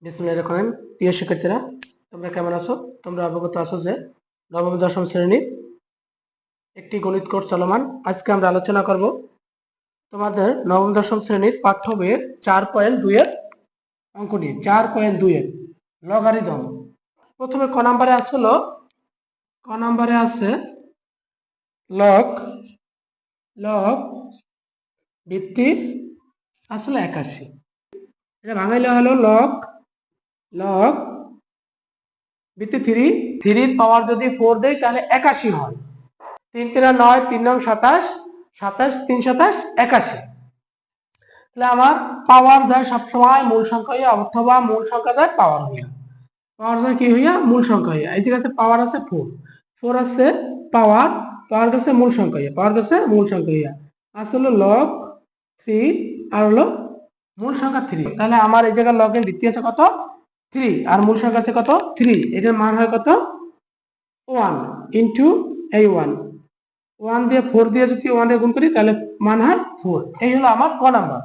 বিসমিল্লাহির রহমানির রহিম। প্রিয় শিক্ষার্থীরা, তোমরা কেমন আছো? তোমরা অবগত আছো যে নবম দশম শ্রেণীর একটি গণিত কোর্স চলমান। আজকে আমরা আলোচনা করব তোমাদের নবম দশম শ্রেণীর পাঠ্য বইয়ের 4.2 এর অঙ্ক নিয়ে। 4.2 এর লগারিদম। প্রথমে ক নম্বরে আসলো, ক নম্বরে আছে লগ লগ ভিত্তি আসলে 81। এটা ভাঙাইলে হলো লগ লগ ভিত্তি 3, 3 পাওয়ার যদি 4 দেই তাহলে 81 হয়। 3 3 9, 3 9 27, 27 3 27 81। তাহলে আমার পাওয়ার যায় সবসময় মূল সংখ্যা হইয়া, অথবা মূল সংখ্যা যায় পাওয়ার হইয়া। পাওয়ার যায় কি হইয়া? মূল সংখ্যা হইয়া। এই যে কাছে পাওয়ার আছে 4, 4 আছে পাওয়ার, পাওয়ার কাছে মূল সংখ্যা হইয়া, পাওয়ার কাছে মূল সংখ্যা হইয়া। আসলে লগ 3 আর হলো মূল সংখ্যা 3। তাহলে আমার এই জায়গায় লগের ভিত্তি আছে কত? 3 আর মূল সংখ্যা আছে কত? 3। এটার মান হয় কত? 1 ইনটু এই 1 দিয়ে 4 দিয়ে যদি 1 এ গুণ করি তাহলে মান হয় 4। এই হলো আমার ক নাম্বার।